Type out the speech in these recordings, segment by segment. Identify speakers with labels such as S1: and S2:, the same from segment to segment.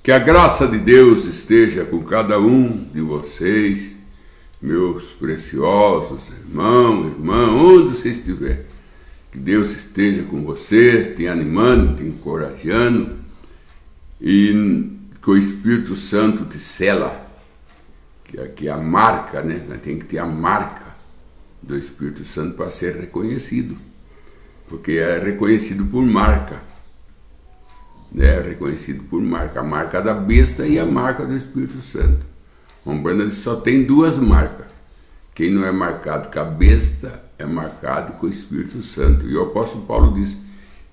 S1: Que a graça de Deus esteja com cada um de vocês, meus preciosos irmãos, irmã, onde você estiver. Que Deus esteja com você, te animando, te encorajando, e que o Espírito Santo te sela, que é a marca, né? Tem que ter a marca do Espírito Santo para ser reconhecido, porque é reconhecido por marca, né? Reconhecido por marca, a marca da besta e a marca do Espírito Santo. Umbanda só tem duas marcas. Quem não é marcado com a besta é marcado com o Espírito Santo. E o apóstolo Paulo diz: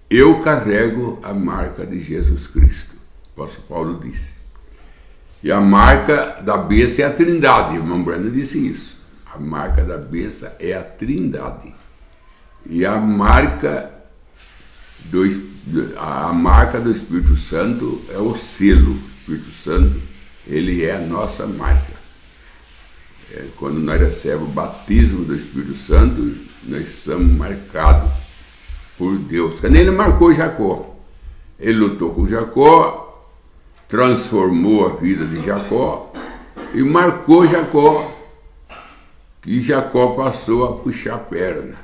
S1: eu carrego a marca de Jesus Cristo. O apóstolo Paulo disse. E a marca da besta é a Trindade. O irmão Brando disse isso. A marca da besta é a Trindade. E a marca do Espírito Santo é o selo. O Espírito Santo, ele é a nossa marca. Quando nós recebemos o batismo do Espírito Santo, nós somos marcados por Deus. Quando ele marcou Jacó, ele lutou com Jacó, transformou a vida de Jacó e marcou Jacó, que Jacó passou a puxar a perna,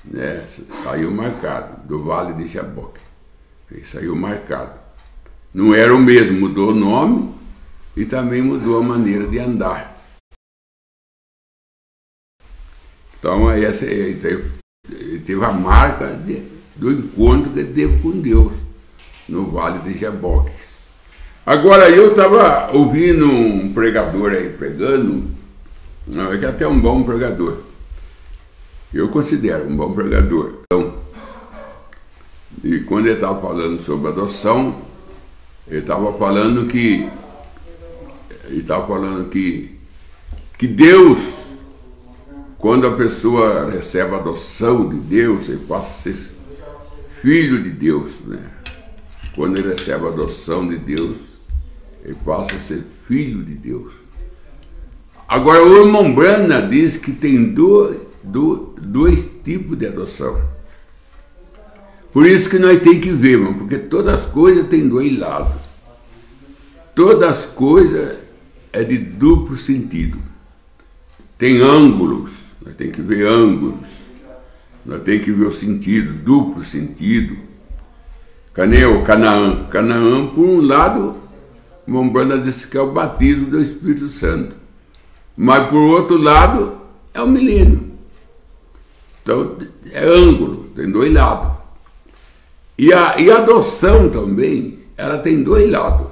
S1: né? Saiu marcado do vale de Jaboque. Ele saiu marcado. Não era o mesmo, mudou o nome e também mudou a maneira de andar. Então, ele teve a marca do encontro que ele teve com Deus no Vale de Jaboques. Agora, eu estava ouvindo um pregador aí pregando, que até é um bom pregador. Eu considero um bom pregador. Então, e quando ele estava falando sobre adoção, ele estava falando que Deus, quando a pessoa recebe a adoção de Deus, ele passa a ser filho de Deus, né? Quando ele recebe a adoção de Deus, ele passa a ser filho de Deus. Agora, o irmão Brana diz que tem dois tipos de adoção. Por isso que nós temos que ver, irmão, porque todas as coisas têm dois lados. Todas as coisas é de duplo sentido. Tem ângulos, nós temos que ver ângulos. Nós temos que ver o sentido, duplo sentido. Canaã. Canaã, por um lado, o irmão Brana disse que é o batismo do Espírito Santo. Mas, por outro lado, é o milênio. Então, é ângulo, tem dois lados. E a adoção também, ela tem dois lados.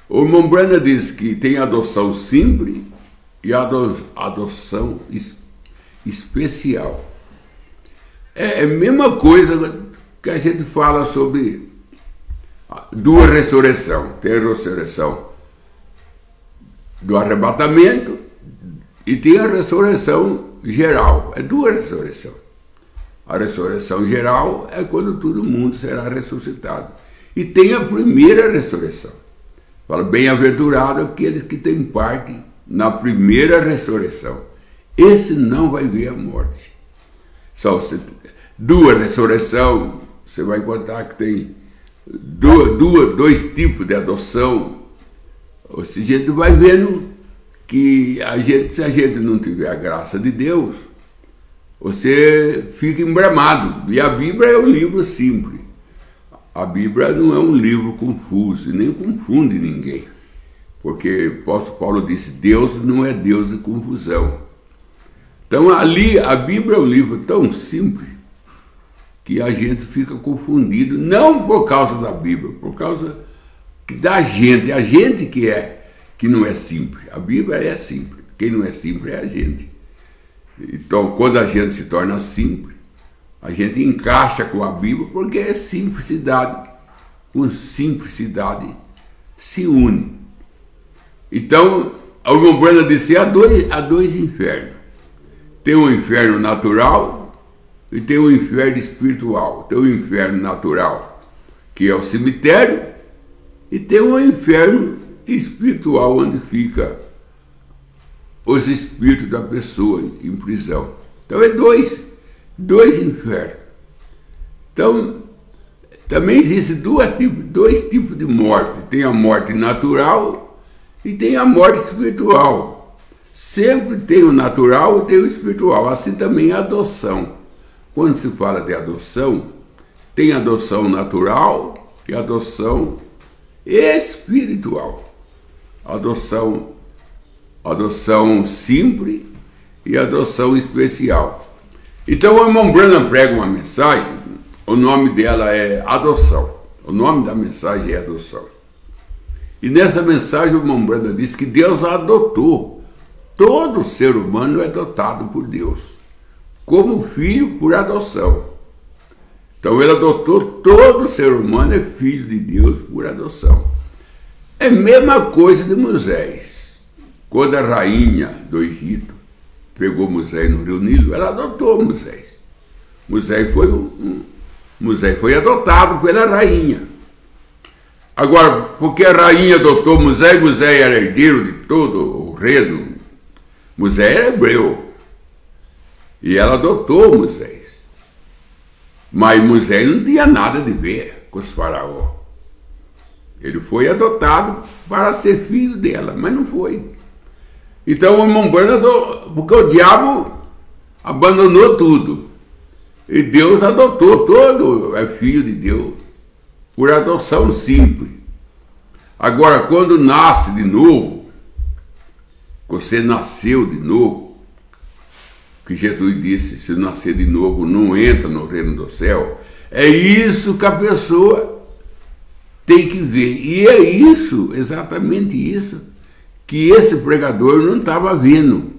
S1: O irmão Brana diz que tem adoção simples e adoção especial. É a mesma coisa que a gente fala sobre duas ressurreições. Tem a ressurreição do arrebatamento e tem a ressurreição geral. É duas ressurreições. A ressurreição geral é quando todo mundo será ressuscitado. E tem a primeira ressurreição. Fala, bem-aventurado aqueles que têm parte na primeira ressurreição. Esse não vai ver a morte. Só duas ressurreições, você vai contar que tem dois tipos de adoção. Ou seja, a gente vai vendo que se a gente não tiver a graça de Deus, você fica embramado. E a Bíblia é um livro simples. A Bíblia não é um livro confuso, nem confunde ninguém. Porque o apóstolo Paulo disse, Deus não é Deus de confusão. Então ali, a Bíblia é um livro tão simples que a gente fica confundido, não por causa da Bíblia, por causa da gente. A gente que não é simples. A Bíblia é simples. Quem não é simples é a gente. Então, quando a gente se torna simples, a gente encaixa com a Bíblia, porque é simplicidade. Com simplicidade se une. Então, o irmão Brana disse, há dois infernos. Tem o inferno natural e tem o inferno espiritual. Tem o inferno natural, que é o cemitério, e tem o inferno espiritual, onde fica os espíritos da pessoa em prisão. Então é dois infernos. Então, Também existem dois tipos de morte. Tem a morte natural e tem a morte espiritual. Sempre tem o natural e tem o espiritual. Assim também a adoção. Quando se fala de adoção, tem adoção natural e adoção espiritual. Adoção simples e adoção especial. Então o irmão Branham prega uma mensagem, o nome dela é Adoção. O nome da mensagem é Adoção. E nessa mensagem o irmão Branham diz que Deus adotou. Todo ser humano é adotado por Deus, como filho por adoção. Então ele adotou, todo ser humano é filho de Deus por adoção. É a mesma coisa de Moisés. Quando a rainha do Egito pegou Moisés no rio Nilo, ela adotou Moisés. Moisés foi adotado pela rainha. Agora, porque a rainha adotou Moisés, Moisés era herdeiro de todo o reino. Moisés era hebreu. E ela adotou Moisés. Mas Moisés não tinha nada de ver com os faraós. Ele foi adotado para ser filho dela, mas não foi. Então o irmão Branham, porque o diabo abandonou tudo. E Deus adotou, todo é filho de Deus, por adoção simples. Agora, quando nasce de novo, você nasceu de novo, que Jesus disse, se nascer de novo, não entra no reino do céu. É isso que a pessoa tem que ver. E é isso, exatamente isso, que esse pregador não estava vendo.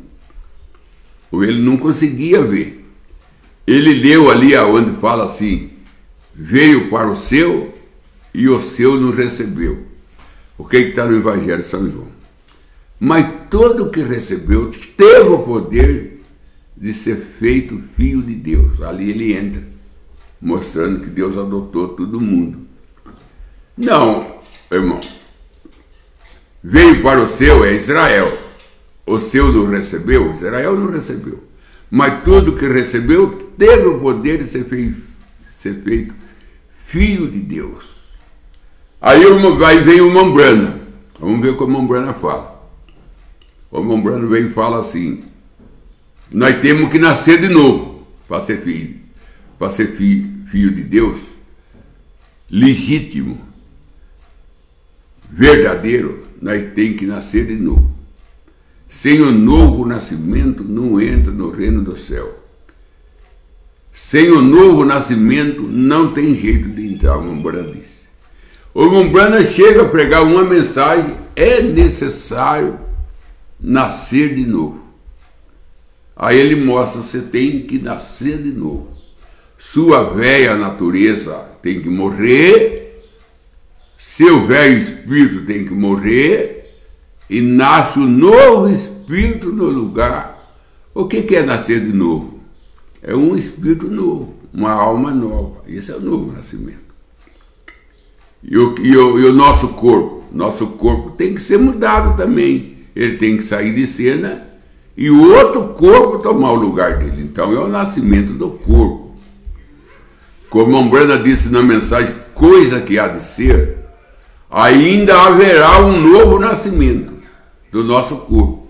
S1: Ou ele não conseguia ver. Ele leu ali onde fala assim, veio para o seu e o seu não recebeu. O que está no Evangelho de São João? Mas todo que recebeu teve o poder de ser feito filho de Deus. Ali ele entra, mostrando que Deus adotou todo mundo. Não, irmão. Veio para o seu é Israel. O seu não recebeu? Israel não recebeu. Mas tudo que recebeu teve o poder de ser feito filho de Deus. Aí vem o irmão Branham. Vamos ver o que o irmão Branham fala. O irmão Branham vem e fala assim, nós temos que nascer de novo para ser filho. Para ser filho de Deus, legítimo, verdadeiro, nós temos que nascer de novo. Sem o novo nascimento, não entra no reino do céu. Sem o novo nascimento, não tem jeito de entrar, o irmão Branham disse. O irmão Branham chega a pregar uma mensagem, é necessário nascer de novo. Aí ele mostra, você tem que nascer de novo. Sua velha natureza tem que morrer, seu velho espírito tem que morrer, e nasce um novo espírito no lugar. O que é nascer de novo? É um espírito novo, uma alma nova. Esse é o novo nascimento. E o nosso corpo tem que ser mudado também. Ele tem que sair de cena e o outro corpo tomar o lugar dele. Então é o nascimento do corpo. Como a Branham disse na mensagem, coisa que há de ser, ainda haverá um novo nascimento do nosso corpo.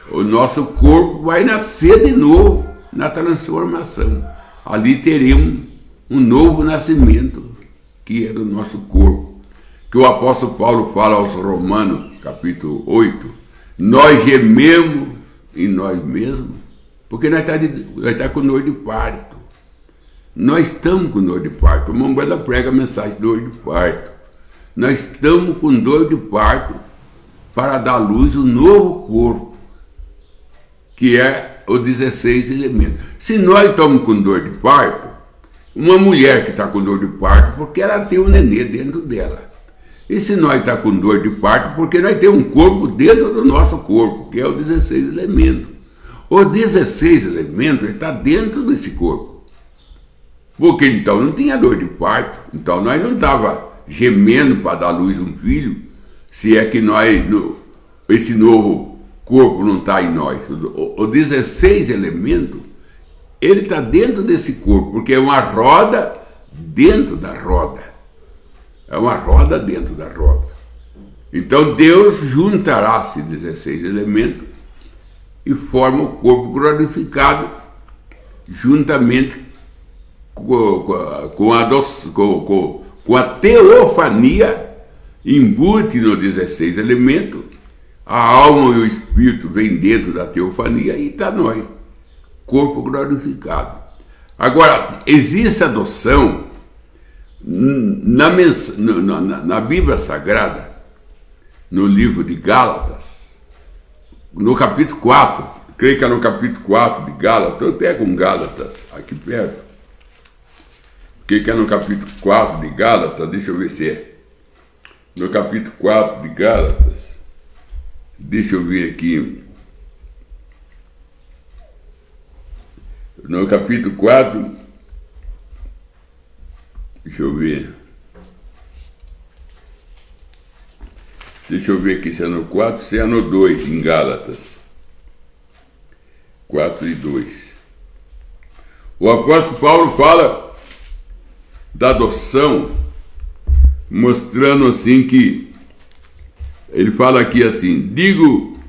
S1: O nosso corpo vai nascer de novo na transformação. Ali teremos um novo nascimento, que é do nosso corpo. Que o apóstolo Paulo fala aos Romanos, capítulo 8, nós gememos em nós mesmos, porque nós estamos com dor de parto. Nós estamos com dor de parto. O irmão Branham prega a mensagem de dor de parto. Nós estamos com dor de parto para dar luz um novo corpo, que é os 16 elementos. Se nós estamos com dor de parto, uma mulher que está com dor de parto, porque ela tem um nenê dentro dela. E se nós estamos com dor de parto, porque nós temos um corpo dentro do nosso corpo, que é os 16 elementos. Os 16 elementos estão dentro desse corpo. Porque então não tinha dor de parto, então nós não estávamos gemendo para dar luz a um filho, se é que esse novo corpo não está em nós. Os 16 elementos, ele está dentro desse corpo, porque é uma roda dentro da roda. É uma roda dentro da roda. Então Deus juntará esses 16 elementos e forma o corpo glorificado juntamente com a teofania, embute nos 16 elementos, a alma e o espírito vêm dentro da teofania e está nós, corpo glorificado. Agora, existe adoção na Bíblia Sagrada, no livro de Gálatas, no capítulo 4, creio que é no capítulo 4 de Gálatas, eu até com Gálatas, aqui perto, creio que é no capítulo 4 de Gálatas, deixa eu ver se é, no capítulo 4 de Gálatas, deixa eu ver aqui, no capítulo 4, deixa eu ver aqui se é no 4, se é no 2, em Gálatas. 4 e 2. O apóstolo Paulo fala da adoção, mostrando assim que, ele fala aqui assim, digo,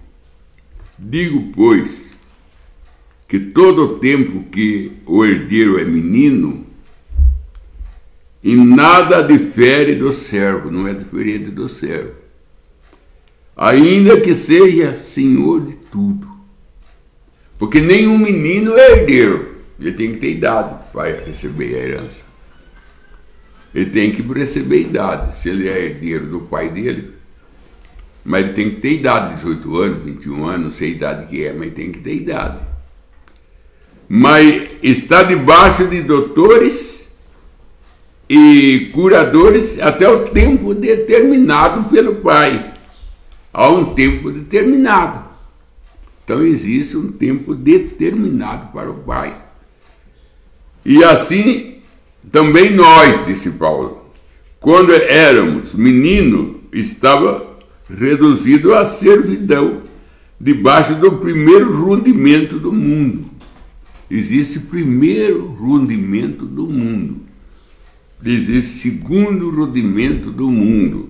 S1: pois, que todo o tempo que o herdeiro é menino, em nada difere do servo, não é diferente do servo, ainda que seja senhor de tudo. Porque nenhum menino é herdeiro, ele tem que ter idade para receber a herança. Ele tem que receber idade, se ele é herdeiro do pai dele, mas ele tem que ter idade, 18 anos, 21 anos, não sei a idade que é, mas tem que ter idade. Mas está debaixo de doutores e curadores até o tempo determinado pelo pai. Há um tempo determinado. Então existe um tempo determinado para o pai. E assim também nós, disse Paulo, quando éramos meninos, estava reduzido à servidão, debaixo do primeiro rudimento do mundo. Existe o primeiro rudimento do mundo. Existe o segundo rudimento do mundo.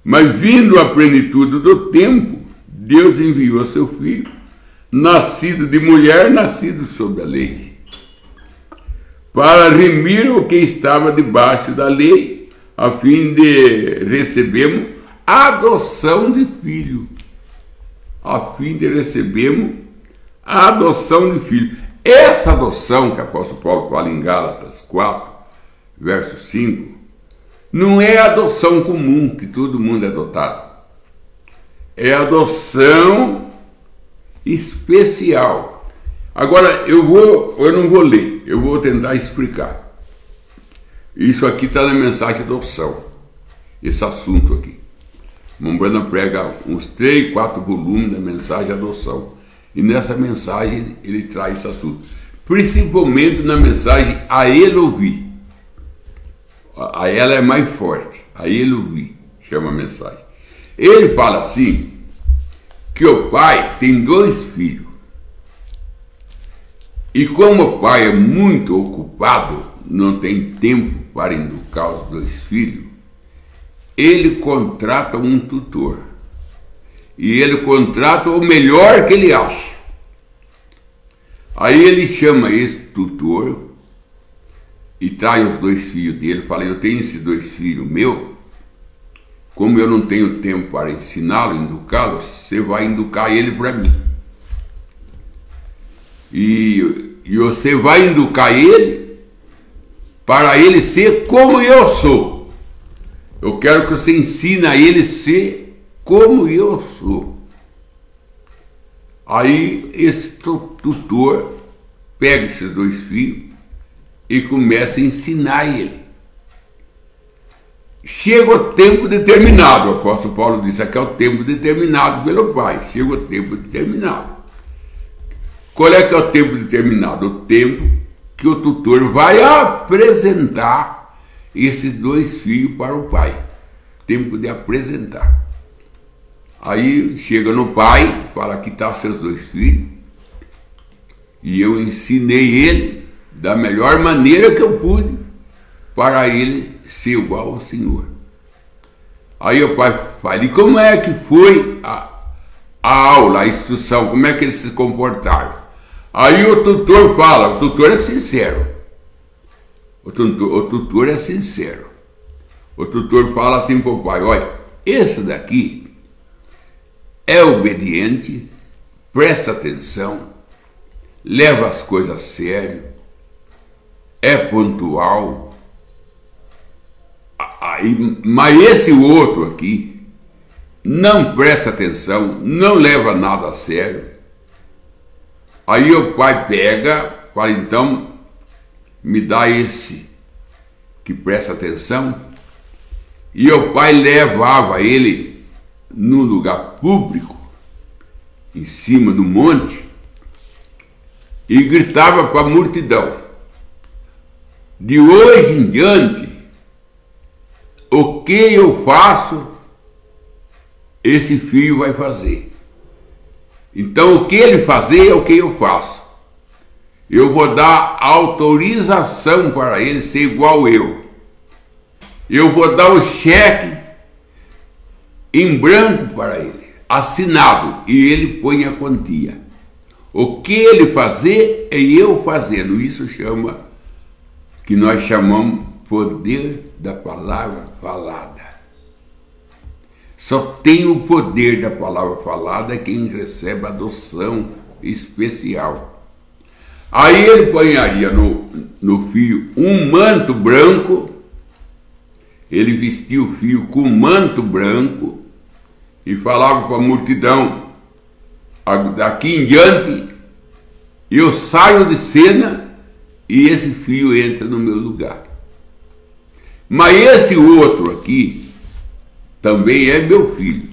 S1: Mas vindo a plenitude do tempo, Deus enviou seu Filho, nascido de mulher, nascido sob a lei, para remir o que estava debaixo da lei, a fim de recebermos a adoção de filho. A fim de recebermos a adoção de filho. Essa adoção que o apóstolo Paulo fala em Gálatas 4, verso 5, não é adoção comum, que todo mundo é adotado. É adoção especial. Agora, eu não vou ler, eu vou tentar explicar. Isso aqui está na mensagem de adoção, esse assunto aqui. Mombrana prega uns 3, 4 volumes da mensagem de adoção. E nessa mensagem ele traz esse assunto. Principalmente na mensagem a ele ouvir. A ela é mais forte. A ele ouvir, chama a mensagem. Ele fala assim, que o pai tem 2 filhos. E como o pai é muito ocupado, não tem tempo para educar os 2 filhos, ele contrata um tutor. E ele contrata o melhor que ele acha. Aí ele chama esse tutor e traz os 2 filhos dele, fala, eu tenho esses 2 filhos meus, como eu não tenho tempo para ensiná-lo, educá-lo, você vai educar ele para mim. E você vai educar ele para ele ser como eu sou. Eu quero que você ensine a ele ser como eu sou. Aí esse tutor pega esses 2 filhos e começa a ensinar ele. Chega o tempo determinado, o apóstolo Paulo disse, aqui é o tempo determinado pelo Pai, chega o tempo determinado. Qual é que é o tempo determinado? O tempo que o tutor vai apresentar esses 2 filhos para o pai. Tempo de apresentar. Aí chega no pai, fala, aqui estão seus 2 filhos, e eu ensinei ele da melhor maneira que eu pude, para ele ser igual ao Senhor. Aí o pai fala, e como é que foi a aula, a instrução, como é que eles se comportaram? Aí o tutor fala, o tutor é sincero. O tutor é sincero. O tutor fala assim para o pai, olha, esse daqui é obediente, presta atenção, leva as coisas a sério, é pontual. Mas esse outro aqui não presta atenção, não leva nada a sério. Aí o pai pega, fala, então, me dá esse que presta atenção. E o pai levava ele num lugar público, em cima do monte, e gritava para a multidão, de hoje em diante, o que eu faço, esse filho vai fazer. Então, o que ele fazer é o que eu faço. Eu vou dar autorização para ele ser igual eu. Eu vou dar o cheque em branco para ele, assinado, e ele põe a quantia. O que ele fazer é eu fazendo. Isso chama, que nós chamamos poder da palavra falada. Só tem o poder da palavra falada quem recebe adoção especial. Aí ele ponharia no filho um manto branco, ele vestia o filho com um manto branco e falava para a multidão, daqui em diante eu saio de cena e esse filho entra no meu lugar. Mas esse outro aqui também é meu filho.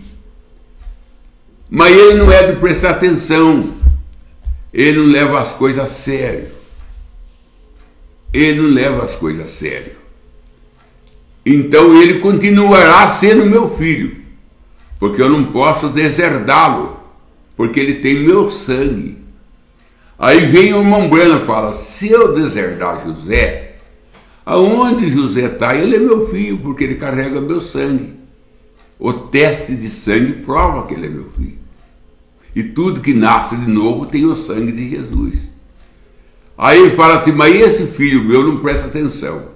S1: Mas ele não é de prestar atenção. Ele não leva as coisas a sério. Ele não leva as coisas a sério. Então ele continuará sendo meu filho. Porque eu não posso deserdá-lo. Porque ele tem meu sangue. Aí vem o irmão Branham e fala, se eu deserdar José, aonde José está, ele é meu filho, porque ele carrega meu sangue. O teste de sangue prova que ele é meu filho. E tudo que nasce de novo tem o sangue de Jesus. Aí ele fala assim, mas esse filho meu não presta atenção.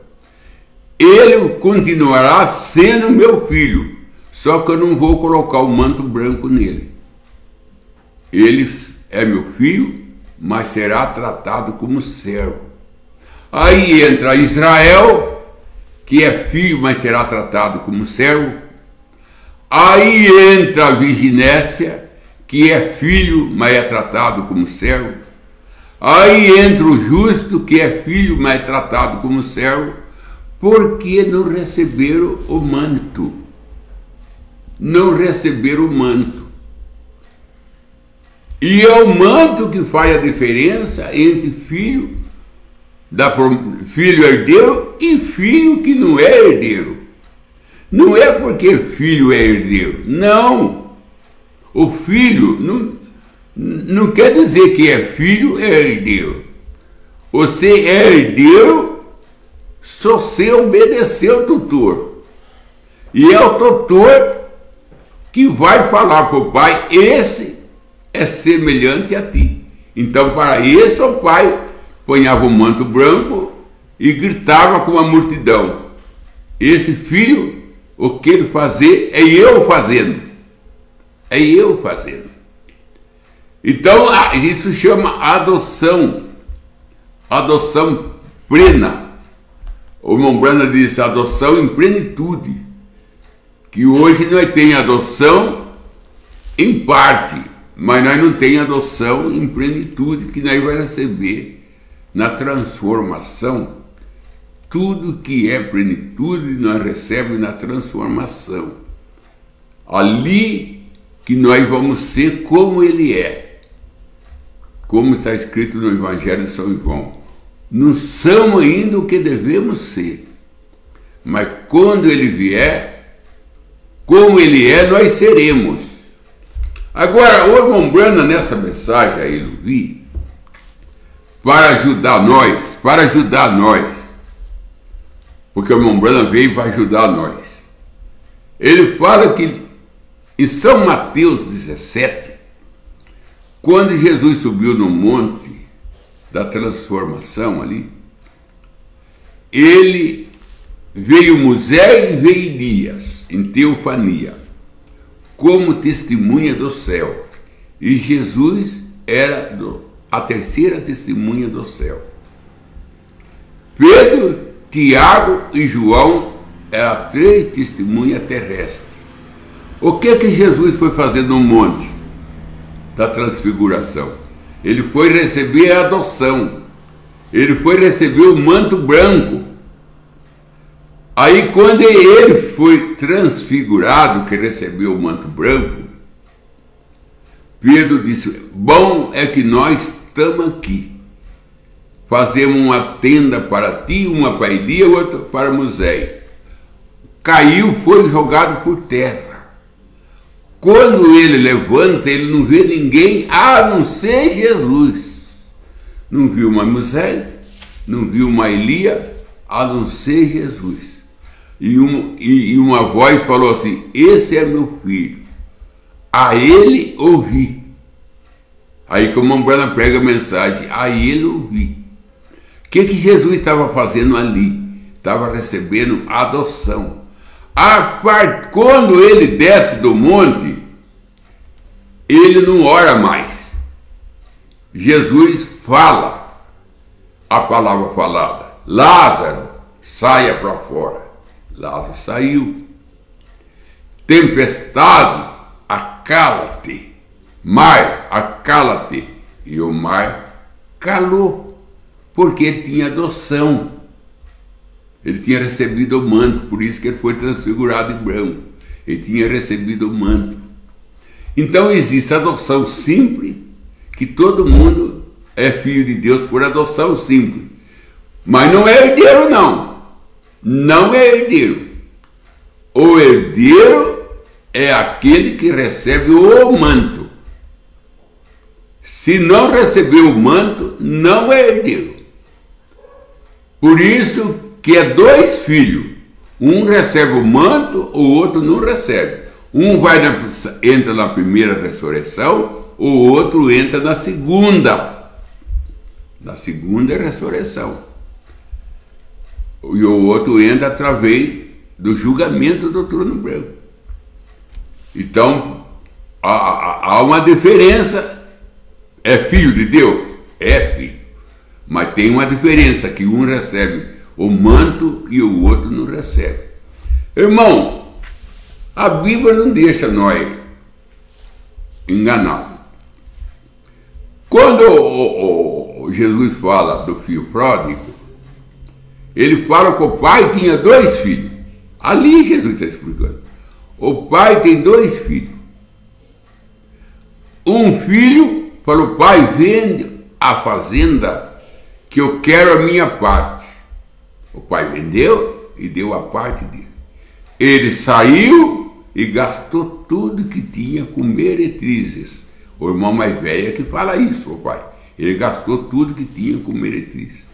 S1: Ele continuará sendo meu filho, só que eu não vou colocar o manto branco nele. Ele é meu filho, mas será tratado como servo. Aí entra Israel, que é filho, mas será tratado como servo. Aí entra a Virginésia, que é filho, mas é tratado como servo. Aí entra o justo, que é filho, mas é tratado como servo, porque não receberam o manto. Não receberam o manto. E é o manto que faz a diferença entre filho herdeiro e filho que não é herdeiro. Não é porque filho é herdeiro, não. O filho não quer dizer que é filho é herdeiro. Você é herdeiro se você obedecer ao tutor. E é o tutor que vai falar para o pai, esse é semelhante a ti. Então, para isso, o pai ponhava o manto branco e gritava com a multidão, esse filho, o que ele fazer é eu fazendo. É eu fazendo. Então, isso chama adoção. Adoção plena. O irmão Branham disse adoção em plenitude. Que hoje nós temos adoção em parte, mas nós não temos adoção em plenitude, que nós vamos receber na transformação. Tudo que é plenitude nós recebemos na transformação. Ali que nós vamos ser como ele é. Como está escrito no Evangelho de São João. Não somos ainda o que devemos ser. Mas quando ele vier, como ele é, nós seremos. Agora, o irmão Branham, nessa mensagem aí, eu vi, para ajudar nós, porque o irmão Branham veio para ajudar nós. Ele fala que em São Mateus 17, quando Jesus subiu no monte da transformação ali, ele veio Moisés e veio Elias em teofania, como testemunha do céu. E Jesus era a terceira testemunha do céu. Pedro, Tiago e João eram a três testemunhas terrestres. O que Jesus foi fazer no monte da transfiguração? Ele foi receber a adoção. Ele foi receber o manto branco. Aí quando ele foi transfigurado, que recebeu o manto branco, Pedro disse: bom é que nós estamos aqui. Fazemos uma tenda para ti, uma para Elias, outra para Moisés. Caiu, foi jogado por terra. Quando ele levanta, ele não vê ninguém a não ser Jesus. Não viu mais Moisés, não viu mais Elias, a não ser Jesus. E uma voz falou assim: esse é meu filho, a ele ouvi. Aí como a Branham prega a mensagem, a ele ouvi. O que Jesus estava fazendo ali? Estava recebendo adoção. Quando ele desce do monte, ele não ora mais. Jesus fala a palavra falada: Lázaro, saia para fora. Lázaro saiu. Tempestade, acala-te. Mar, acala-te. E o mar calou, porque ele tinha adoção. Ele tinha recebido o manto, por isso que ele foi transfigurado em branco. Ele tinha recebido o manto. Então existe adoção simples, que todo mundo é filho de Deus por adoção simples. Mas não é herdeiro, não. Não é herdeiro. O herdeiro é aquele que recebe o manto. Se não receber o manto, não é herdeiro. Por isso que é dois filhos. Um recebe o manto, o outro não recebe. Um entra na primeira ressurreição, o outro entra na segunda. Na segunda ressurreição. E o outro entra através do julgamento do trono branco. Então, há uma diferença. É filho de Deus? É filho. Mas tem uma diferença, que um recebe o manto e o outro não recebe. Irmão, a Bíblia não deixa nós enganados. Quando Jesus fala do filho pródigo, ele fala que o pai tinha dois filhos. Ali Jesus está explicando. O pai tem dois filhos. Um filho falou: pai, vende a fazenda que eu quero a minha parte. O pai vendeu e deu a parte dele. Ele saiu e gastou tudo que tinha com meretrizes. O irmão mais velho é que fala isso, o pai. Ele gastou tudo que tinha com meretrizes.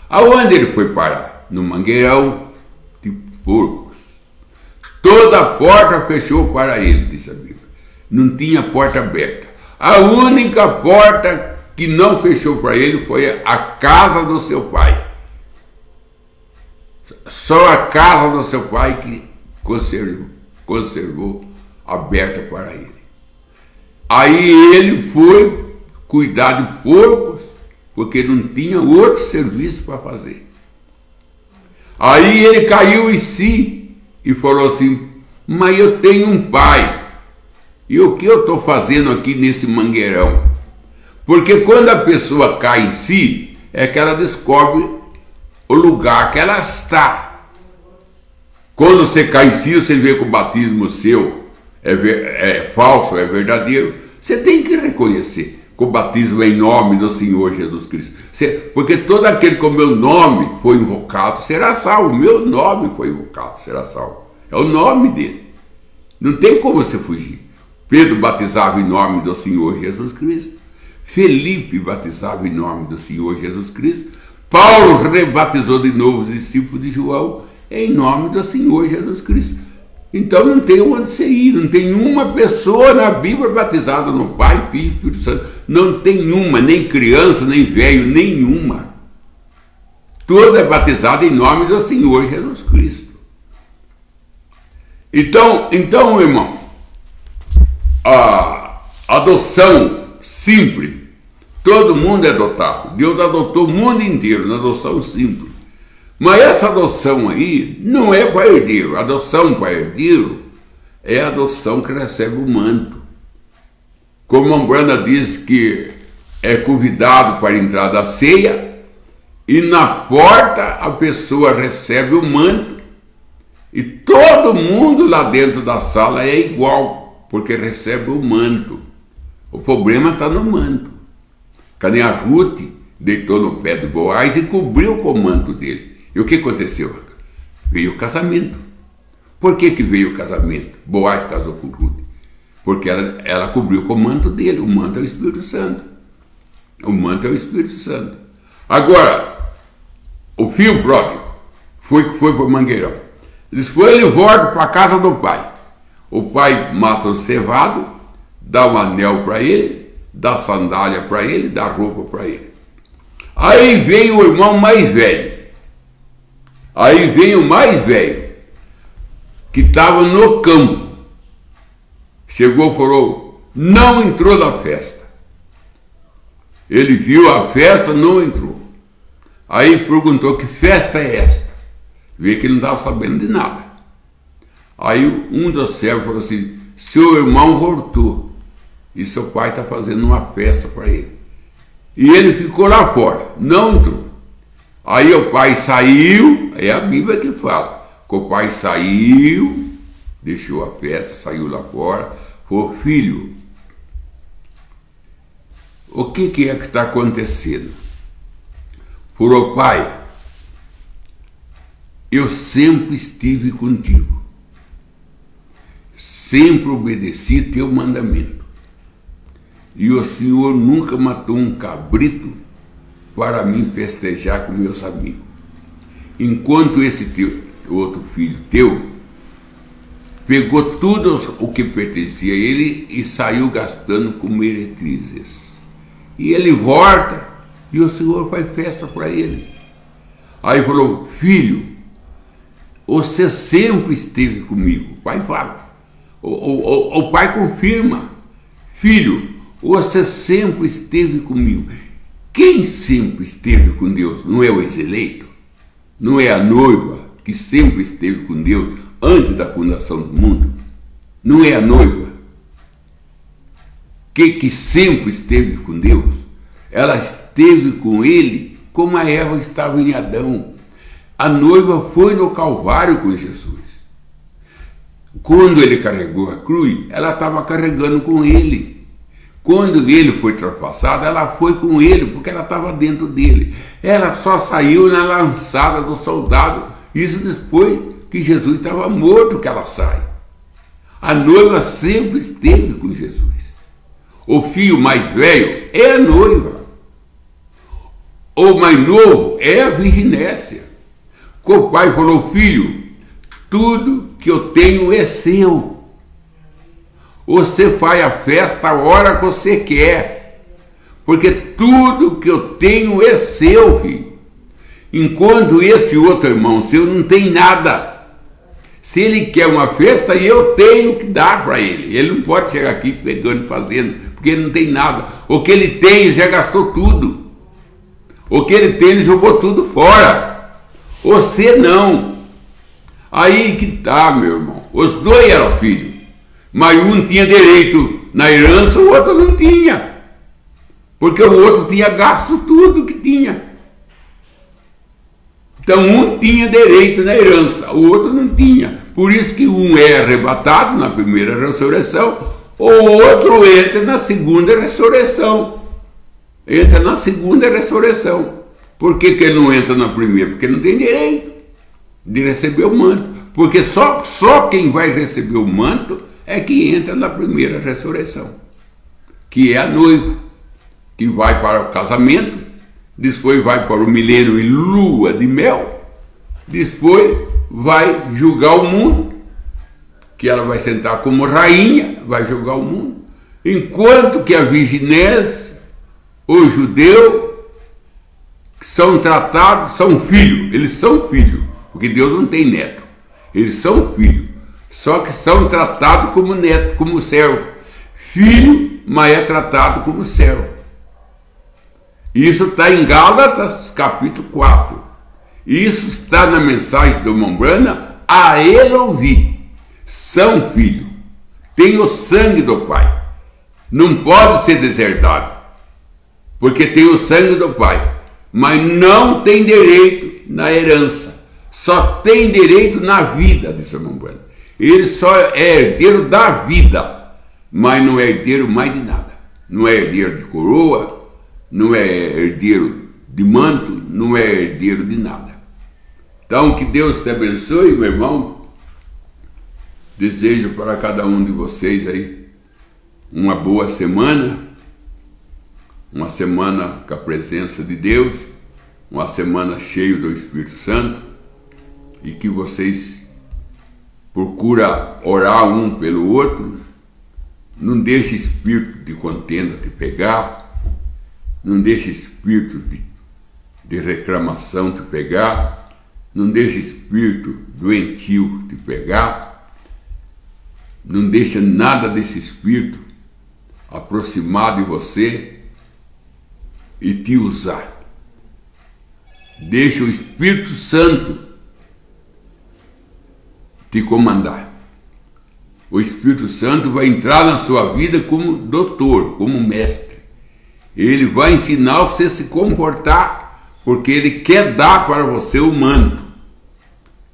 S1: Aonde ele foi parar? No mangueirão de porcos. Toda a porta fechou para ele, diz a Bíblia. Não tinha porta aberta. A única porta que não fechou para ele foi a casa do seu pai. Só a casa do seu pai que conservou aberta para ele. Aí ele foi cuidar de porcos, porque não tinha outro serviço para fazer. Aí ele caiu em si e falou assim: mas eu tenho um pai, e o que eu estou fazendo aqui nesse mangueirão? Porque quando a pessoa cai em si, é que ela descobre o lugar que ela está. Quando você cai em si, você vê que o batismo seu é falso, é verdadeiro, você tem que reconhecer que o batismo é em nome do Senhor Jesus Cristo. Porque todo aquele que o meu nome foi invocado será salvo. O meu nome foi invocado, será salvo. É o nome dele. Não tem como você fugir. Pedro batizava em nome do Senhor Jesus Cristo. Felipe batizava em nome do Senhor Jesus Cristo. Paulo rebatizou de novo os discípulos de João. é em nome do Senhor Jesus Cristo. Então não tem onde você ir, não tem uma pessoa na Bíblia batizada no Pai, Filho e Espírito Santo. Não tem uma, nem criança, nem velho, nenhuma. Toda é batizada em nome do Senhor Jesus Cristo. Então, meu irmão, a adoção simples, todo mundo é adotado. Deus adotou o mundo inteiro na adoção simples. Mas essa adoção aí não é para herdeiro. A adoção para herdeiro é a adoção que recebe o manto. Como a Umbanda diz que é convidado para entrar da ceia, e na porta a pessoa recebe o manto, e todo mundo lá dentro da sala é igual, porque recebe o manto. O problema está no manto. Cadê a Ruth? Deitou no pé do Boaz e cobriu com o manto dele. E o que aconteceu? Veio o casamento. Por que veio o casamento? Boaz casou com Ruth. Porque ela cobriu com o manto dele. O manto é o Espírito Santo. O manto é o Espírito Santo. Agora, o filho pródigo foi para o Mangueirão. Depois ele volta para a casa do pai. O pai mata o cevado, dá um anel para ele, dá sandália para ele, dá roupa para ele. Aí vem o irmão mais velho. Aí vem o mais velho, que estava no campo. Chegou e falou, não entrou na festa. Ele viu a festa, não entrou. Aí perguntou, que festa é esta? Vê que ele não estava sabendo de nada. Aí um dos servos falou assim, seu irmão voltou, e seu pai está fazendo uma festa para ele. E ele ficou lá fora, não entrou. Aí o pai saiu, é a Bíblia que fala, que o pai saiu, deixou a festa, saiu lá fora, falou, filho, o que é que está acontecendo? Falou, pai, eu sempre estive contigo, sempre obedeci teu mandamento, e o Senhor nunca matou um cabrito para mim festejar com meus amigos. Enquanto esse outro filho teu pegou tudo o que pertencia a ele e saiu gastando com meretrizes. E ele volta e o Senhor faz festa para ele. Aí falou, filho, você sempre esteve comigo. O pai fala. O pai confirma, filho, você sempre esteve comigo. Quem sempre esteve com Deus? Não é o ex-eleito? Não é a noiva que sempre esteve com Deus antes da fundação do mundo? Não é a noiva que sempre esteve com Deus? Ela esteve com ele como a Eva estava em Adão. A noiva foi no Calvário com Jesus. Quando ele carregou a cruz, ela estava carregando com ele. Quando ele foi traspassado, ela foi com ele, porque ela estava dentro dele. Ela só saiu na lançada do soldado, isso depois que Jesus estava morto que ela sai. A noiva sempre esteve com Jesus. O filho mais velho é a noiva. O mais novo é a virginécia. O pai falou, filho, tudo que eu tenho é seu. Você faz a festa a hora que você quer, porque tudo que eu tenho é seu, filho. Enquanto esse outro irmão seu não tem nada. Se ele quer uma festa, eu tenho que dar para ele. Ele não pode chegar aqui pegando e fazendo, porque ele não tem nada. O que ele tem, ele já gastou tudo. O que ele tem, ele jogou tudo fora. Você não. Aí que tá, meu irmão. Os dois eram filhos. Mas um tinha direito na herança, o outro não tinha. Porque o outro tinha gasto tudo que tinha. Então um tinha direito na herança, o outro não tinha. Por isso que um é arrebatado na primeira ressurreição, o outro entra na segunda ressurreição. Entra na segunda ressurreição. Por que ele não entra na primeira? Porque não tem direito de receber o manto. Porque só quem vai receber o manto é que entra na primeira ressurreição, que é a noiva, que vai para o casamento, depois vai para o milênio e lua de mel, depois vai julgar o mundo, que ela vai sentar como rainha, vai julgar o mundo, enquanto que a virginés, o judeu, são tratados, são filhos, eles são filhos, porque Deus não tem neto, eles são filhos, só que são tratados como neto, como servo, filho, mas é tratado como servo. Isso está em Gálatas, capítulo 4. Isso está na mensagem do Mombrana, a ele ouvir. São filhos, tem o sangue do Pai, não pode ser deserdado, porque tem o sangue do Pai, mas não tem direito na herança, só tem direito na vida de São Mombrana. Ele só é herdeiro da vida, mas não é herdeiro mais de nada, não é herdeiro de coroa, não é herdeiro de manto, não é herdeiro de nada. Então, que Deus te abençoe, meu irmão. Desejo para cada um de vocês aí uma boa semana, uma semana com a presença de Deus, uma semana cheia do Espírito Santo, e que vocês procurem orar um pelo outro, não deixe espírito de contenda te pegar, não deixe espírito de reclamação te pegar, não deixe espírito doentio te pegar, não deixa nada desse espírito aproximar de você e te usar. Deixa o Espírito Santo te comandar. O Espírito Santo vai entrar na sua vida como doutor, como mestre. Ele vai ensinar você a se comportar, porque ele quer dar para você o manto.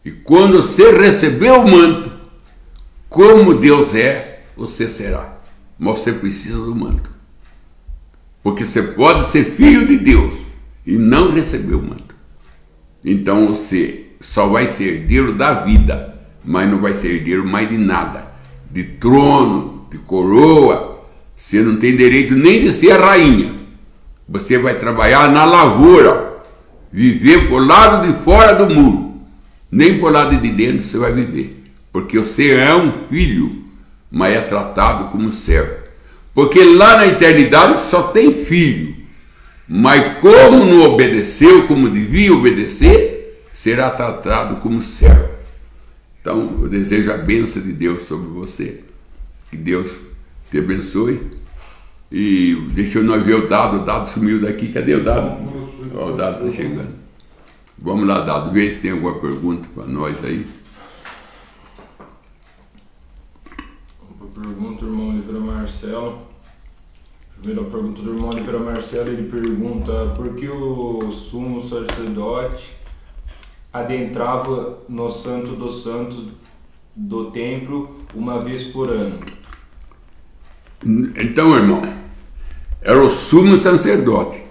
S1: E quando você receber o manto, como Deus é, você será. Mas você precisa do manto. Porque você pode ser filho de Deus e não receber o manto. Então você só vai ser herdeiro da vida, mas não vai ser herdeiro mais de nada. De trono, de coroa. Você não tem direito nem de ser a rainha. Você vai trabalhar na lavoura, viver por lado de fora do muro. Nem por lado de dentro você vai viver. Porque você é um filho, mas é tratado como servo. Porque lá na eternidade só tem filho. Mas como não obedeceu como devia obedecer, será tratado como servo. Então eu desejo a bênção de Deus sobre você. Que Deus te abençoe. E deixa eu não ver o dado sumiu daqui. Cadê o dado? O dado está chegando. Vamos lá, dado, vê se tem alguma pergunta para nós aí.
S2: Pergunta do irmão Oliveira Marcelo. Primeira pergunta do irmão Oliveira Marcelo, ele pergunta por que o sumo sacerdote adentrava no Santo dos Santos do templo uma vez por ano.
S1: Então, irmão, era o sumo sacerdote.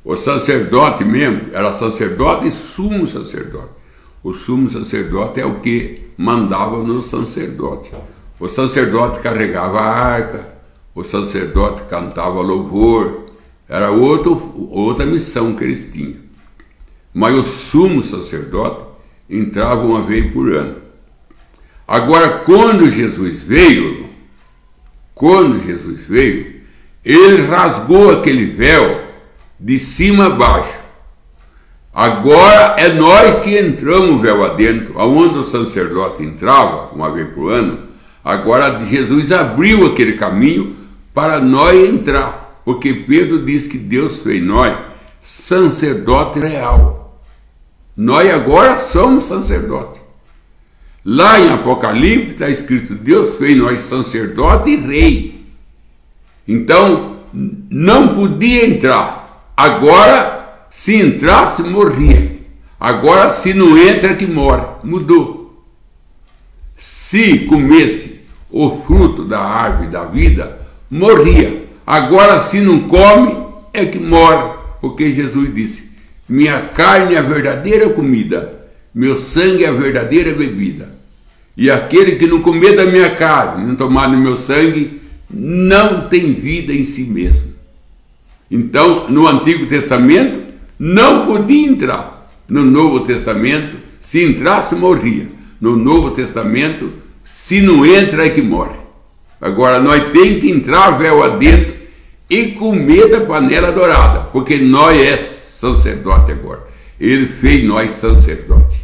S1: O sacerdote mesmo era sacerdote e sumo sacerdote. O sumo sacerdote é o que mandava no sacerdote. O sacerdote carregava a arca, o sacerdote cantava louvor, era outra missão que eles tinham. Mas o sumo sacerdote entrava uma vez por ano. Agora, quando Jesus veio, ele rasgou aquele véu de cima a baixo. Agora é nós que entramos o véu adentro, aonde o sacerdote entrava uma vez por ano. Agora Jesus abriu aquele caminho para nós entrar, porque Pedro diz que Deus fez nós sacerdote real. Nós agora somos sacerdote. Lá em Apocalipse está escrito, Deus fez nós sacerdote e rei. Então, não podia entrar. Agora, se entrasse, morria. Agora, se não entra, que morre. Mudou. Se comesse o fruto da árvore da vida, morria. Agora, se não come, é que morre. Porque Jesus disse, minha carne é a verdadeira comida, meu sangue é a verdadeira bebida. E aquele que não comer da minha carne, não tomar do meu sangue, não tem vida em si mesmo. Então, no Antigo Testamento, não podia entrar. No Novo Testamento, Se entrasse, morria. No Novo Testamento, se não entra, é que morre. Agora, nós temos que entrar véu adentro e comer da panela dourada, porque nós é sacerdote agora. Ele fez nós sacerdote.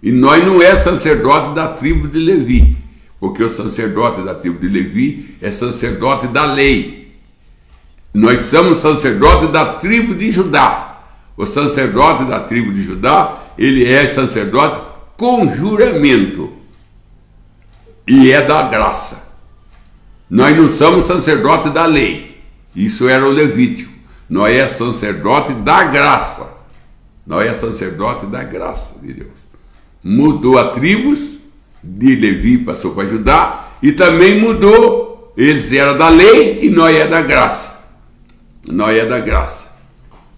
S1: E nós não é sacerdote da tribo de Levi, porque o sacerdote da tribo de Levi é sacerdote da lei. Nós somos sacerdote da tribo de Judá. O sacerdote da tribo de Judá, ele é sacerdote com juramento. E é da graça. Nós não somos sacerdote da lei. Isso era o Levítico. Nós é sacerdote da graça. Nós é sacerdote da graça de Deus. Mudou a tribos, de Levi passou para Judá, e também mudou, eles eram da lei e nós é da graça. Nós é da graça.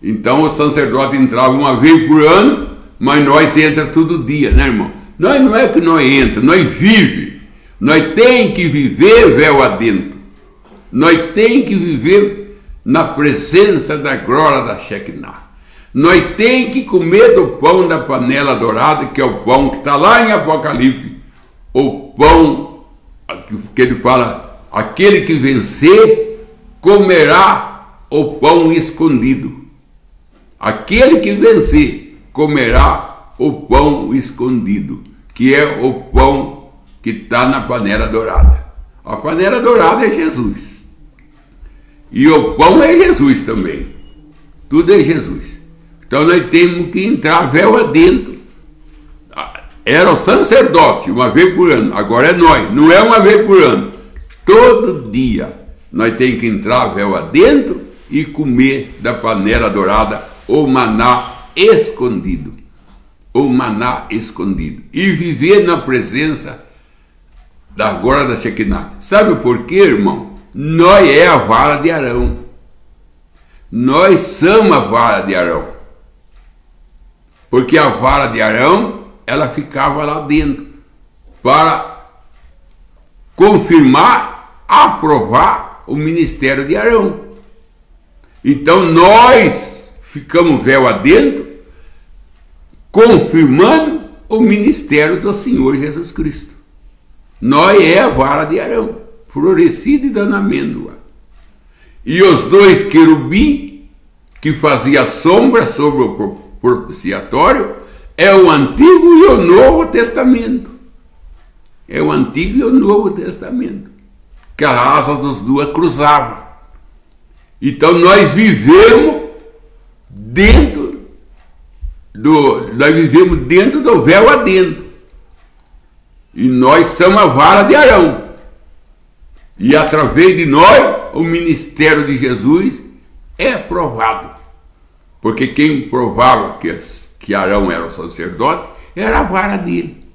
S1: Então o sacerdote entrava uma vez por ano, mas nós entra todo dia, né, irmão? Nós não é que nós entra, nós vive. Nós tem que viver véu adentro. Nós tem que viver na presença da glória da Shekinah. Nós tem que comer do pão da panela dourada, que é o pão que está lá em Apocalipse. O pão que ele fala, aquele que vencer comerá o pão escondido. Aquele que vencer comerá o pão escondido, que é o pão que está na panela dourada. A panela dourada é Jesus. E o pão é Jesus também. Tudo é Jesus. Então nós temos que entrar véu adentro. Era o sacerdote, uma vez por ano. Agora é nós, não é uma vez por ano. Todo dia nós temos que entrar véu adentro e comer da panela dourada o maná escondido. O maná escondido. E viver na presença da glória da Shekinah. Sabe por quê, irmão? Nós é a vara de Arão. Nós somos a vara de Arão. Porque a vara de Arão, ela ficava lá dentro para confirmar, aprovar o ministério de Arão. Então nós ficamos véu adentro, confirmando o ministério do Senhor Jesus Cristo. Nós é a vara de Arão, florescida e dando amêndoa. E os dois querubim que faziam sombra sobre o propiciatório é o Antigo e o Novo Testamento. É o Antigo e o Novo Testamento. Que as asas dos duas cruzavam. Então nós vivemos dentro do véu adentro. E nós somos a vara de Arão. E através de nós, o ministério de Jesus é provado. Porque quem provava que Arão era o sacerdote era a vara dele.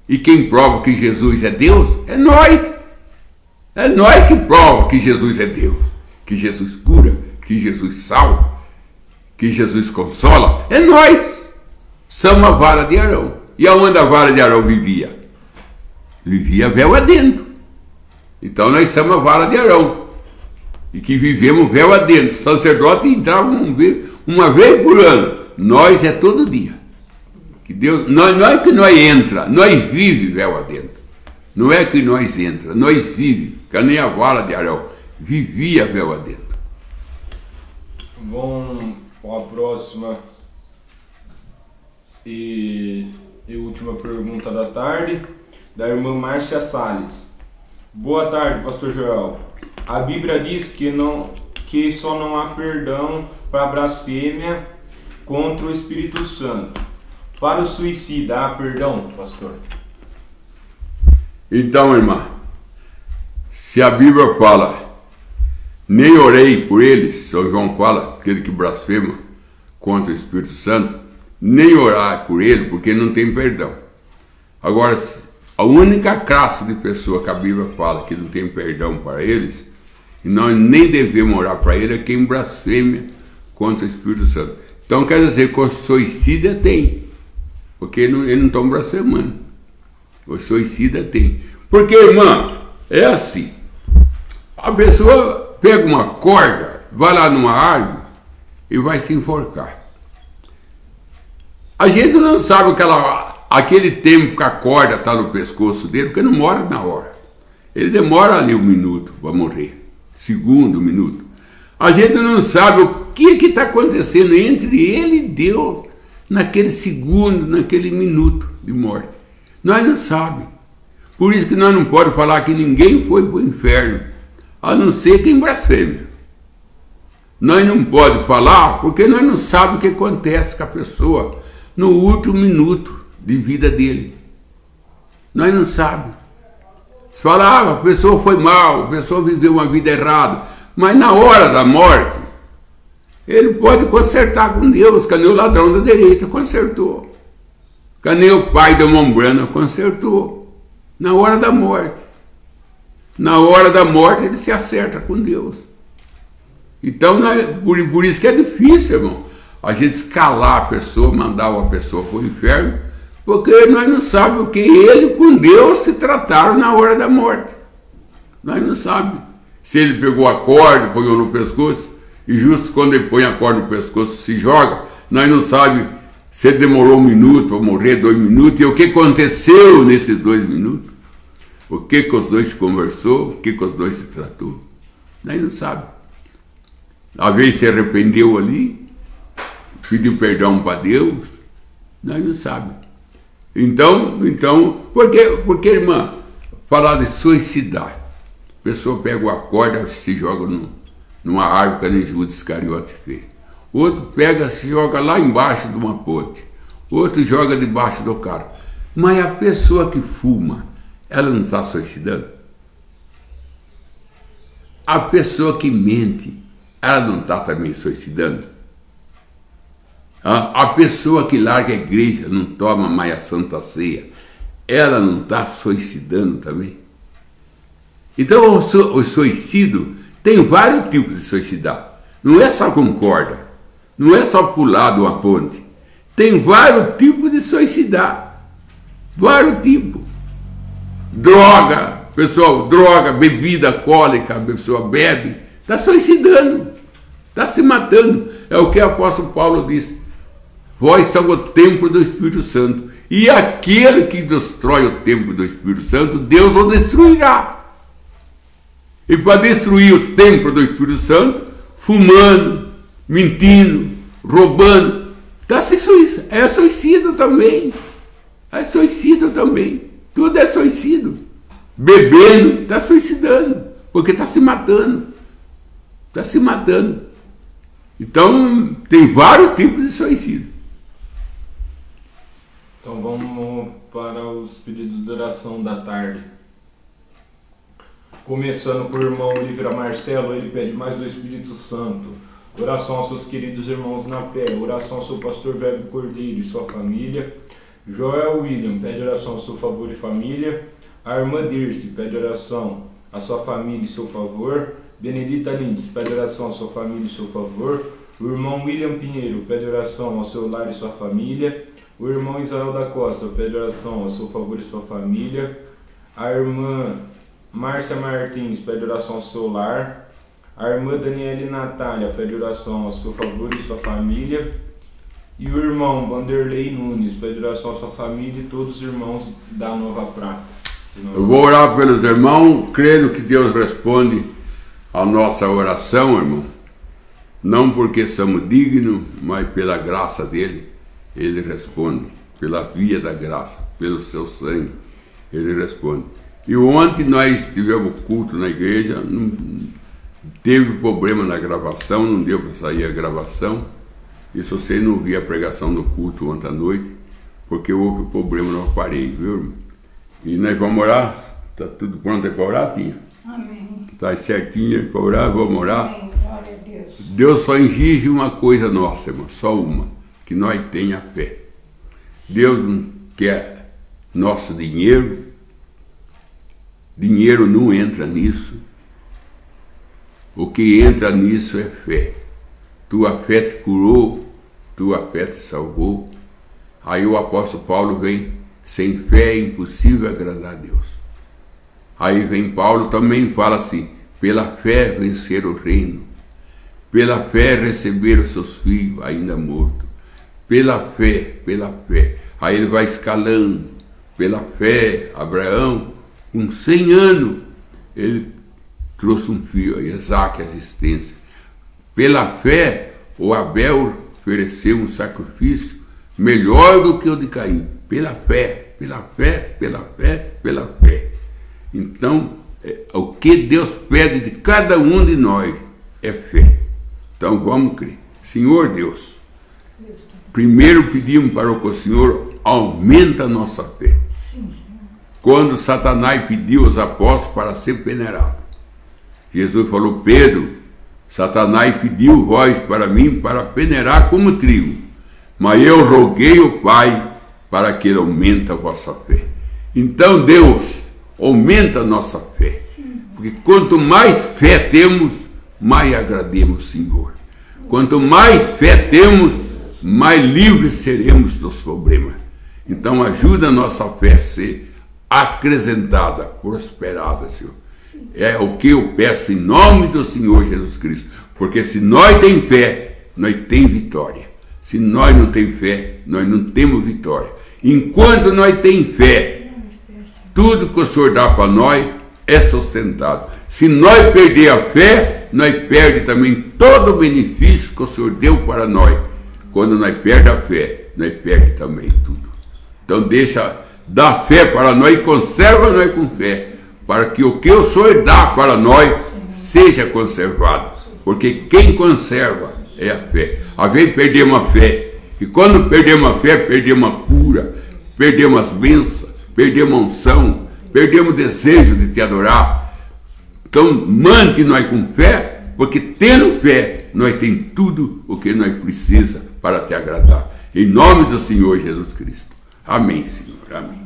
S1: E quem prova que Jesus é Deus é nós. É nós que prova que Jesus é Deus. Que Jesus cura, que Jesus salva, que Jesus consola. É nós. Somos a vara de Arão. E aonde a vara de Arão vivia? Vivia véu adentro. Então nós somos a vara de Arão. E que vivemos véu adentro. O sacerdote entrava uma vez por ano. Nós é todo dia. Que Deus, não é que nós entra, nós vive véu adentro. Não é que nós entra, nós vive. Que nem a vara de Arão vivia véu adentro.
S2: Vamos para a próxima e última pergunta da tarde, da irmã Márcia Salles. Boa tarde, pastor Joel. A Bíblia diz que só não há perdão para blasfêmia contra o Espírito Santo. Para o suicida há perdão, pastor?
S1: Então, irmã, se a Bíblia fala, nem orei por eles, São João fala, aquele que blasfema contra o Espírito Santo, nem orar por ele, porque não tem perdão. Agora, a única classe de pessoa que a Bíblia fala que não tem perdão para eles, e nós nem devemos orar para ele, é quem blasfema contra o Espírito Santo. Então quer dizer que o suicida tem, porque eles não estão blasfemando. O suicida tem. Porque, irmã, é assim, a pessoa pega uma corda, vai lá numa árvore e vai se enforcar. A gente não sabe aquele tempo que a corda está no pescoço dele, porque não mora na hora. Ele demora ali 1 minuto para morrer. Segundo, 1 minuto. A gente não sabe o que está acontecendo entre ele e Deus naquele segundo, naquele minuto de morte. Nós não sabemos. Por isso que nós não podemos falar que ninguém foi para o inferno, a não ser quem blasfêmia. Nós não podemos falar porque nós não sabemos o que acontece com a pessoa no último minuto de vida dele. Nós não sabemos. Se falar, a pessoa foi mal, a pessoa viveu uma vida errada, mas na hora da morte, ele pode consertar com Deus, que nem o ladrão da direita consertou, que nem o pai da Mombrana consertou, na hora da morte. Na hora da morte ele se acerta com Deus. Então, por isso que é difícil, irmão, a gente escalar a pessoa, mandar uma pessoa para o inferno, porque nós não sabemos o que ele com Deus se trataram na hora da morte. Nós não sabemos se ele pegou a corda, põe no pescoço, e justo quando ele põe a corda no pescoço se joga, nós não sabemos se ele demorou 1 minuto para morrer, 2 minutos, e o que aconteceu nesses 2 minutos, o que os dois se conversou, o que os dois se tratou. Nós não sabemos. Às vezes se arrependeu ali, pediu perdão para Deus, nós não sabemos. Então, porque, irmã, falar de suicidar, a pessoa pega uma corda, se joga numa árvore, que nem Judas Iscariote fez. Outro pega, se joga lá embaixo de uma ponte. Outro joga debaixo do carro. Mas a pessoa que fuma, ela não está suicidando? A pessoa que mente, ela não está também suicidando? A pessoa que larga a igreja, não toma mais a Santa Ceia, ela não está suicidando também? Então o suicídio tem vários tipos de suicidar. Não é só com corda, não é só pular de uma ponte. Tem vários tipos de suicidar. Vários tipos. Droga, pessoal, droga, bebida alcoólica, a pessoa bebe, está suicidando, está se matando. É o que o apóstolo Paulo disse. Vós são o templo do Espírito Santo. E aquele que destrói o templo do Espírito Santo, Deus o destruirá. E para destruir o templo do Espírito Santo, fumando, mentindo, roubando, é suicídio também. É suicídio também. Tudo é suicídio. Bebendo, está suicidando, porque está se matando. Está se matando. Então, tem vários tipos de suicídio.
S2: Então vamos para os pedidos de oração da tarde. Começando por irmão Olívia Marcelo, ele pede mais do Espírito Santo. Oração aos seus queridos irmãos na fé. Oração ao seu pastor Velho Cordeiro e sua família. Joel William pede oração ao seu favor e família. A irmã Dirce pede oração à sua família e seu favor. Benedita Lindes pede oração à sua família e seu favor. O irmão William Pinheiro pede oração ao seu lar e sua família. O irmão Israel da Costa pede oração ao seu favor e sua família. A irmã Márcia Martins pede oração ao seu lar. A irmã Daniele Natália pede oração ao seu favor e sua família. E o irmão Vanderlei Nunes pede oração à sua família e todos os irmãos da Nova Prata.
S1: Eu vou orar pelos irmãos, crendo que Deus responde a nossa oração, irmão. Não porque somos dignos, mas pela graça dele. Ele responde, pela via da graça, pelo seu sangue, ele responde. E ontem nós tivemos culto na igreja, não teve problema na gravação, não deu para sair a gravação. E se você não viu a pregação do culto ontem à noite, porque houve problema no aparelho, viu, irmão? E nós vamos orar, está tudo pronto para orar, Tinha?
S3: Amém.
S1: Está certinho para orar, vamos orar.
S3: Amém. Glória a Deus.
S1: Deus só exige uma coisa nossa, irmão, só uma. Que nós tenha fé. Deus não quer nosso dinheiro. Dinheiro não entra nisso. O que entra nisso é fé. Tua fé te curou, tua fé te salvou. Aí o apóstolo Paulo vem, sem fé é impossível agradar a Deus. Aí vem Paulo, também fala assim, pela fé vencer o reino, pela fé receber os seus filhos ainda mortos, Pela fé, pela fé. Aí ele vai escalando. Pela fé, Abraão, com 100 anos, ele trouxe um filho, Isaac, à existência. Pela fé, o Abel ofereceu um sacrifício melhor do que o de Caim. Pela fé, pela fé, pela fé, pela fé. Então, o que Deus pede de cada um de nós é fé. Então vamos crer. Senhor Deus, primeiro pedimos para que o Senhor aumenta a nossa fé. Quando Satanás pediu aos apóstolos para ser peneirado, Jesus falou: Pedro, Satanás pediu voz para mim para peneirar como trigo, mas eu roguei ao Pai para que ele aumente a vossa fé. Então Deus, aumenta a nossa fé, porque quanto mais fé temos, mais agrademos o Senhor. Quanto mais fé temos, mais livres seremos dos problemas. Então ajuda a nossa fé a ser acrescentada, prosperada, Senhor. É o que eu peço em nome do Senhor Jesus Cristo. Porque se nós temos fé, nós temos vitória. Se nós não temos fé, nós não temos vitória. Enquanto nós temos fé, tudo que o Senhor dá para nós é sustentado. Se nós perder a fé, nós perdemos também todo o benefício que o Senhor deu para nós. Quando nós perdemos a fé, nós perdemos também tudo. Então dá fé para nós e conserva nós com fé, para que o que o Senhor dá para nós seja conservado. Porque quem conserva é a fé. Às vezes perdemos a fé, e quando perdemos a fé, perdemos a cura, perdemos as bênçãos, perdemos a unção, perdemos o desejo de te adorar. Então mante nós com fé, porque tendo fé, nós temos tudo o que nós precisamos para te agradar. Em nome do Senhor Jesus Cristo. Amém, Senhor. Amém.